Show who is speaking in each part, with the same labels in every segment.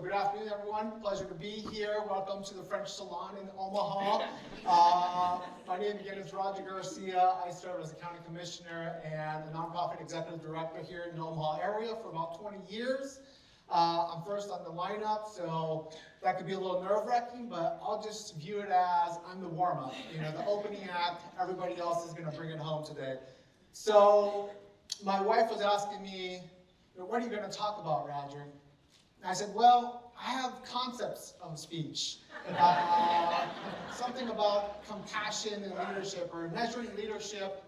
Speaker 1: good afternoon, everyone. Pleasure to be here. Welcome to the French Salon in Omaha. My name again is Roger Garcia. I serve as a county commissioner and a nonprofit executive director here in the Omaha area for about 20 years. I'm first on the lineup, so that could be a little nerve-wracking, but I'll just view it as I'm the warm-up. You know, the opening act, everybody else is going to bring it home today. So my wife was asking me, what are you going to talk about, Roger? And I said, well, I have concepts of speech. Something about compassion and leadership, or measuring leadership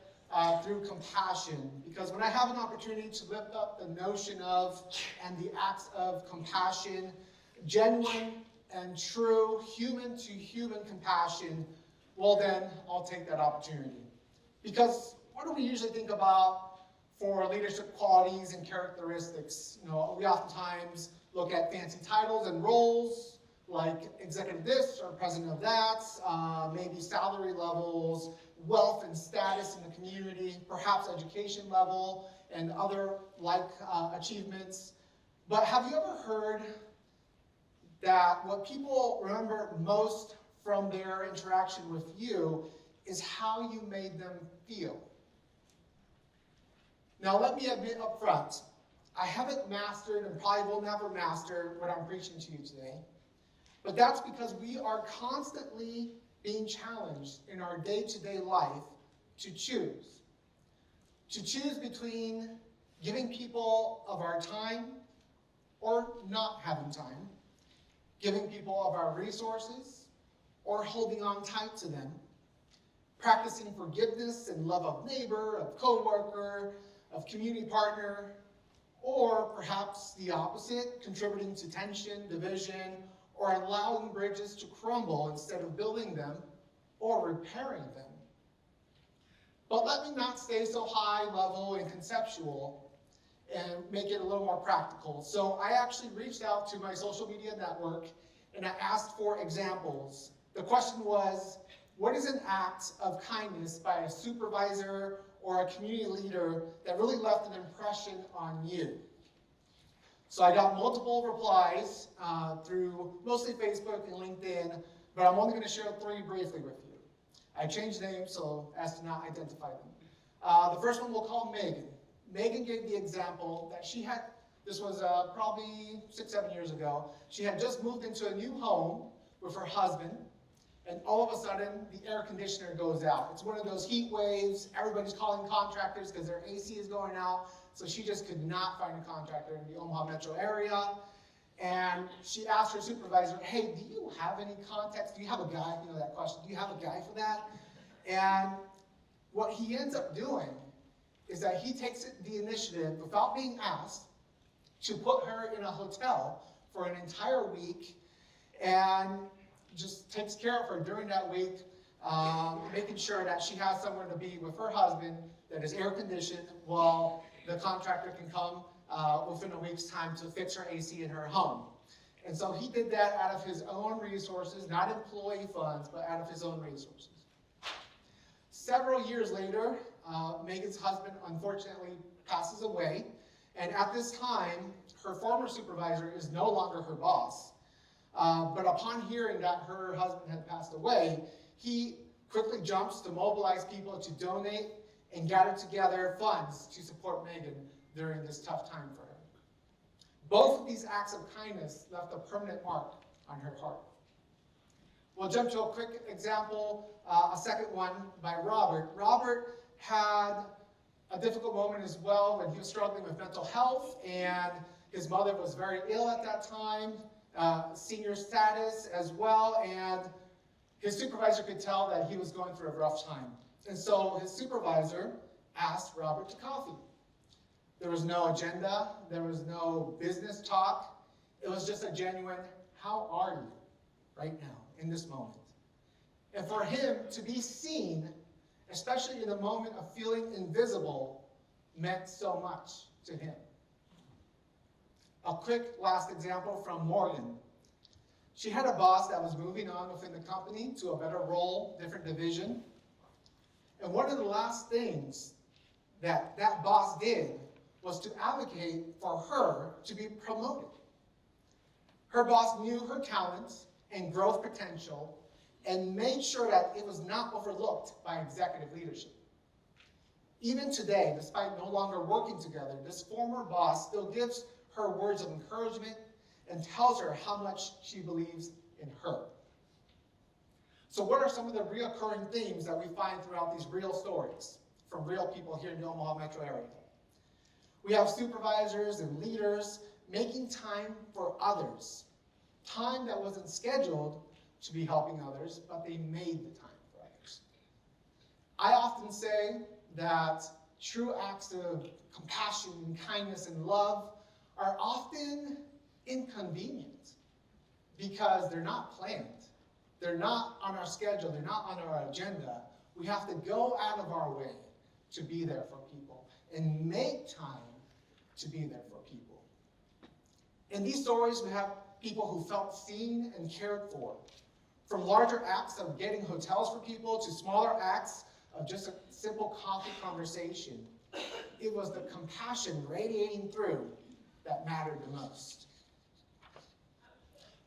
Speaker 1: through compassion. Because when I have an opportunity to lift up the notion of and the acts of compassion, genuine and true human-to-human compassion, well then, I'll take that opportunity. Because what do we usually think about for leadership qualities and characteristics? You know, we oftentimes look at fancy titles and roles, like executive this or president of that, maybe salary levels, wealth and status in the community, perhaps education level, and other like achievements. But have you ever heard that what people remember most from their interaction with you is how you made them feel? Now let me admit up front, I haven't mastered and probably will never master what I'm preaching to you today. But that's because we are constantly being challenged in our day-to-day life to choose. To choose between giving people of our time or not having time, giving people of our resources or holding on tight to them, practicing forgiveness and love of neighbor, of coworker, of community partner, or perhaps the opposite, contributing to tension, division, or allowing bridges to crumble instead of building them or repairing them. But let me not stay so high level and conceptual and make it a little more practical. So I actually reached out to my social media network and I asked for examples. The question was, what is an act of kindness by a supervisor or a community leader that really left an impression on you? So I got multiple replies through mostly Facebook and LinkedIn, but I'm only going to share 3 briefly with you. I changed names so as to not identify them. The first one we'll call Megan. Megan gave the example that she had, this was probably 6-7 years ago, she had just moved into a new home with her husband, and all of a sudden, the air conditioner goes out. It's one of those heat waves. Everybody's calling contractors because their AC is going out. So she just could not find a contractor in the Omaha metro area. And she asked her supervisor, hey, do you have any contacts? Do you have a guy? You know that question. Do you have a guy for that? And what he ends up doing is that he takes the initiative, without being asked, to put her in a hotel for an entire week and just takes care of her during that week, making sure that she has somewhere to be with her husband that is air conditioned while the contractor can come within a week's time to fix her AC in her home. And so he did that out of his own resources, not employee funds, but out of his own resources. Several years later, Megan's husband unfortunately passes away, and at this time, her former supervisor is no longer her boss. But upon hearing that her husband had passed away, he quickly jumps to mobilize people to donate and gather together funds to support Megan during this tough time for her. Both of these acts of kindness left a permanent mark on her heart. We'll jump to a quick example, a second one by Robert. Robert had a difficult moment as well when he was struggling with mental health, and his mother was very ill at that time. Senior status as well, and his supervisor could tell that he was going through a rough time. And so his supervisor asked Robert to coffee. There was no agenda, there was no business talk. It was just a genuine, how are you right now, in this moment? And for him to be seen, especially in the moment of feeling invisible, meant so much to him. A quick last example from Morgan. She had a boss that was moving on within the company to a better role, different division. And one of the last things that that boss did was to advocate for her to be promoted. Her boss knew her talents and growth potential and made sure that it was not overlooked by executive leadership. Even today, despite no longer working together, this former boss still gives her words of encouragement and tells her how much she believes in her. So what are some of the recurring themes that we find throughout these real stories from real people here in the Omaha metro area? We have supervisors and leaders making time for others, time that wasn't scheduled to be helping others, but they made the time for others. I often say that true acts of compassion and kindness and love are often inconvenient because they're not planned. They're not on our schedule. They're not on our agenda. We have to go out of our way to be there for people and make time to be there for people. In these stories, we have people who felt seen and cared for. From larger acts of getting hotels for people to smaller acts of just a simple coffee conversation, it was the compassion radiating through that mattered the most.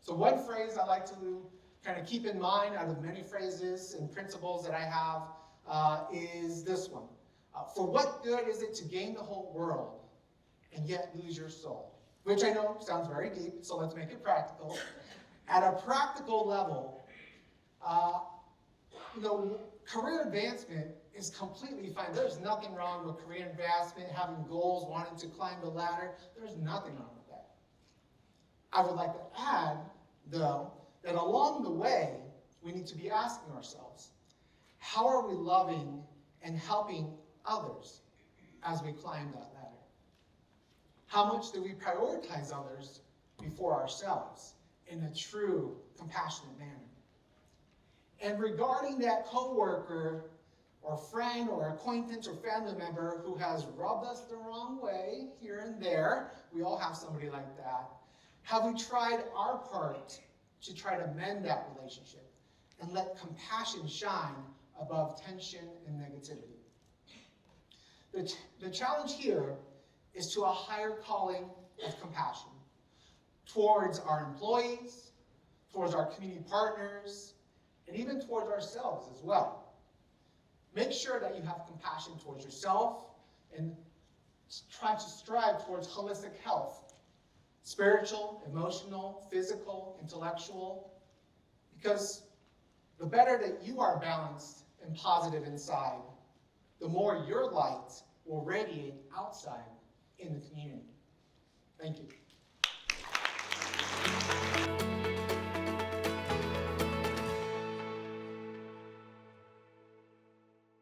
Speaker 1: So one phrase I like to kind of keep in mind out of many phrases and principles that I have is this one. For what good is it to gain the whole world and yet lose your soul? Which I know sounds very deep, so let's make it practical. At a practical level, career advancement is completely fine. There's nothing wrong with career advancement, having goals, wanting to climb the ladder. There's nothing wrong with that. I would like to add, though, that along the way, we need to be asking ourselves, how are we loving and helping others as we climb that ladder? How much do we prioritize others before ourselves in a true, compassionate manner? And regarding that coworker or friend or acquaintance or family member who has rubbed us the wrong way here and there, we all have somebody like that, have we tried our part to try to mend that relationship and let compassion shine above tension and negativity? The challenge here is to a higher calling of compassion towards our employees, towards our community partners, and even towards ourselves as well. Make sure that you have compassion towards yourself and try to strive towards holistic health, spiritual, emotional, physical, intellectual, because the better that you are balanced and positive inside, the more your light will radiate outside in the community. Thank you.